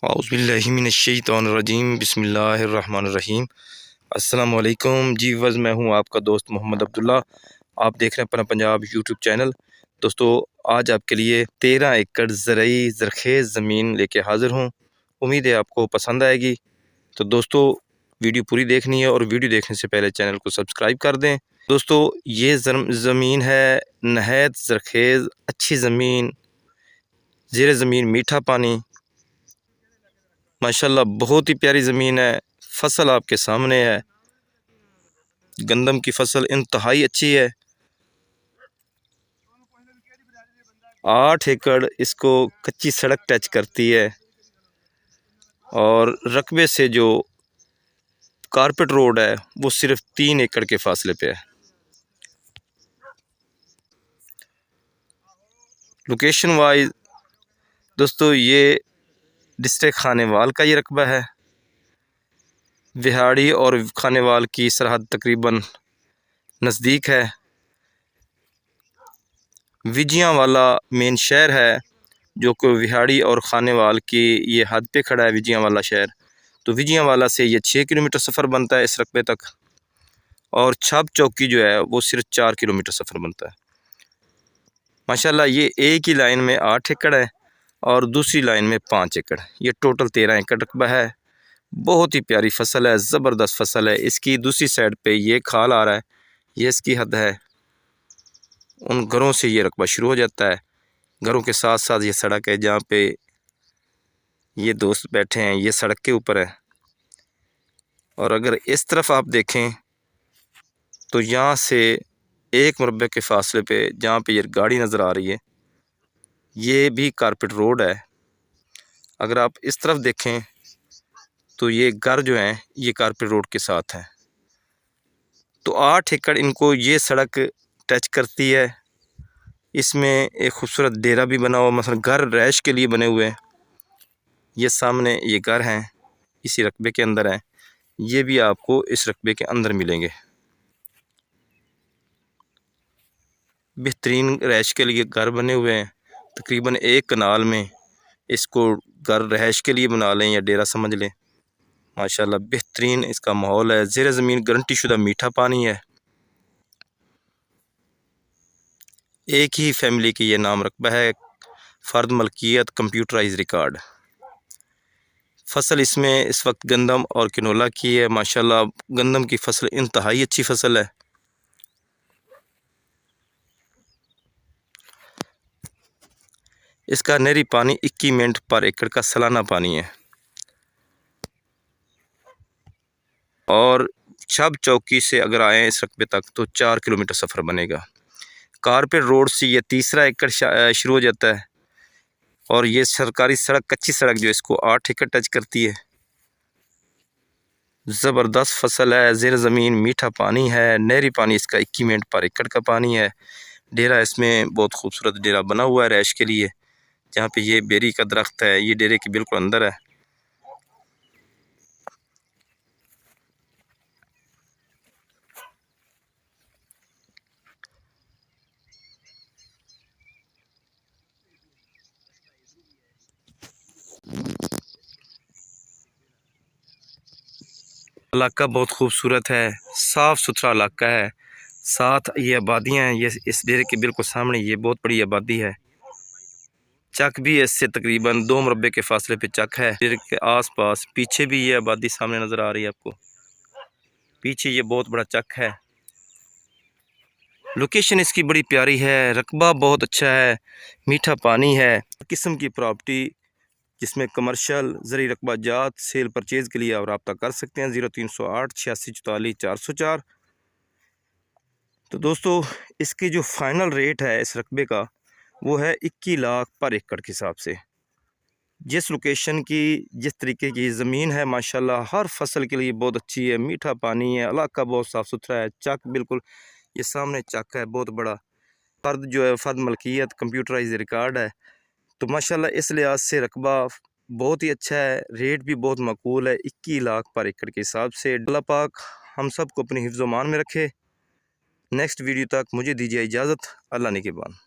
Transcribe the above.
औज़ुबिल्लाहिमिनश्शैतानिर्रजीम बिस्मिल्लाहिर्रहमानिर्रहीम। अस्सलाम वालेकुम जी वज़ मैं हूँ आपका दोस्त मोहम्मद अब्दुल्ला। आप देख रहे हैं अपना पंजाब यूट्यूब चैनल। दोस्तों, आज आपके लिए 13 एकड़ ज़रई ज़रख़ेज़ ज़मीन लेके हाज़िर हूँ। उम्मीद है आपको पसंद आएगी। तो दोस्तों, वीडियो पूरी देखनी है और वीडियो देखने से पहले चैनल को सब्सक्राइब कर दें। दोस्तों, ये ज़मीन है नहायत ज़रख़ेज़, अच्छी ज़मीन, ज़ेर ज़मीन मीठा पानी, माशाल्लाह बहुत ही प्यारी ज़मीन है। फसल आपके सामने है, गंदम की फसल इंतहाई अच्छी है। 8 एकड़ इसको कच्ची सड़क टच करती है और रकबे से जो कारपेट रोड है वो सिर्फ 3 एकड़ के फासले पे है। लोकेशन वाइज दोस्तों, ये डिस्ट्रिक्ट खानेवाल का ये रकबा है। विहाड़ी और खानेवाल की सरहद तकरीबन नज़दीक है। विजयांवाला मेन शहर है जो कि विहाड़ी और खानेवाल की ये हद पे खड़ा है, विजयांवाला शहर। तो विजयांवाला से ये 6 किलोमीटर सफ़र बनता है इस रकबे तक, और छाप चौकी जो है वो सिर्फ 4 किलोमीटर सफ़र बनता है। माशाल्लाह ये एक ही लाइन में 8 एकड़ है और दूसरी लाइन में 5 एकड़, ये टोटल 13 एकड़ रकबा है। बहुत ही प्यारी फसल है, ज़बरदस्त फसल है। इसकी दूसरी साइड पे ये खाल आ रहा है, ये इसकी हद है। उन घरों से ये रकबा शुरू हो जाता है। घरों के साथ साथ ये सड़क है जहाँ पे ये दोस्त बैठे हैं, ये सड़क के ऊपर है। और अगर इस तरफ आप देखें तो यहाँ से 1 मुरब्बे के फासले पे जहाँ पे ये गाड़ी नज़र आ रही है, ये भी कारपेट रोड है। अगर आप इस तरफ देखें तो ये घर जो हैं ये कारपेट रोड के साथ है। तो 8 एकड़ इनको ये सड़क टच करती है। इसमें एक खूबसूरत डेरा भी बना हुआ, मसलन घर रैश के लिए बने हुए हैं। ये सामने ये घर हैं, इसी रकबे के अंदर हैं। ये भी आपको इस रकबे के अंदर मिलेंगे। बेहतरीन रैश के लिए घर बने हुए हैं। तकरीबन 1 कनाल में इसको घर रहायश के लिए बना लें या डेरा समझ लें। माशाल्लाह बेहतरीन इसका माहौल है। ज़ेर ज़मीन गारंटी शुदा मीठा पानी है। एक ही फैमिली की ये नाम रकबा है, फ़र्द मलकियत कंप्यूटराइज रिकॉर्ड। फसल इसमें इस वक्त गंदम और किनोला की है। माशाल्लाह गंदम की फसल इंतहाई अच्छी फसल है। इसका नहरी पानी 21 मिनट पर एकड़ का सालाना पानी है। और छब चौकी से अगर आएँ इस रकबे तक तो 4 किलोमीटर सफ़र बनेगा। कारपेट रोड से ये तीसरा एकड़ शुरू हो जाता है और ये सरकारी सड़क, कच्ची सड़क जो इसको 8 एकड़ टच करती है। ज़बरदस्त फसल है, ज़ेर ज़मीन मीठा पानी है, नहरी पानी इसका 21 मिनट पर एकड़ का पानी है। डेरा इसमें बहुत खूबसूरत डेरा बना हुआ है रैश के लिए, जहाँ पे ये बेरी का दरख्त है, ये डेरे के बिल्कुल अंदर है। इलाका बहुत खूबसूरत है, साफ़ सुथरा इलाका है। साथ ये आबादियाँ हैं, ये इस डेरे के बिल्कुल सामने ये बहुत बड़ी आबादी है। चक भी इससे तकरीबन 2 मुरब्बे के फासले पे चक है। डेरे के आसपास पीछे भी ये आबादी सामने नज़र आ रही है आपको, पीछे ये बहुत बड़ा चक है। लोकेशन इसकी बड़ी प्यारी है, रकबा बहुत अच्छा है, मीठा पानी है। किस्म की प्रॉपर्टी जिसमें कमर्शियल ज़रूरी रकबा जात सेल परचेज़ के लिए आप रब्ता कर सकते हैं 0308 86 44 404। तो दोस्तों, इसकी जो फ़ाइनल रेट है इस रकबे का वो है 21 लाख पर एकड़ के हिसाब से। जिस लोकेशन की, जिस तरीके की ज़मीन है, माशाल्लाह हर फसल के लिए बहुत अच्छी है। मीठा पानी है, इलाका बहुत साफ़ सुथरा है। चक बिल्कुल ये सामने चक है बहुत बड़ा। फ़र्द जो है फ़र्द मलकियत कंप्यूटराइज रिकॉर्ड है। तो माशाल्लाह इस लिहाज से रकबा बहुत ही अच्छा है, रेट भी बहुत माकूल है 21 लाख पर एकड़ के हिसाब से। अल्लाह पाक हम सब को अपने हिफ्ज़-ओ-मान में रखे। नेक्स्ट वीडियो तक मुझे दीजिए इजाज़त। अल्लाह निगहबान।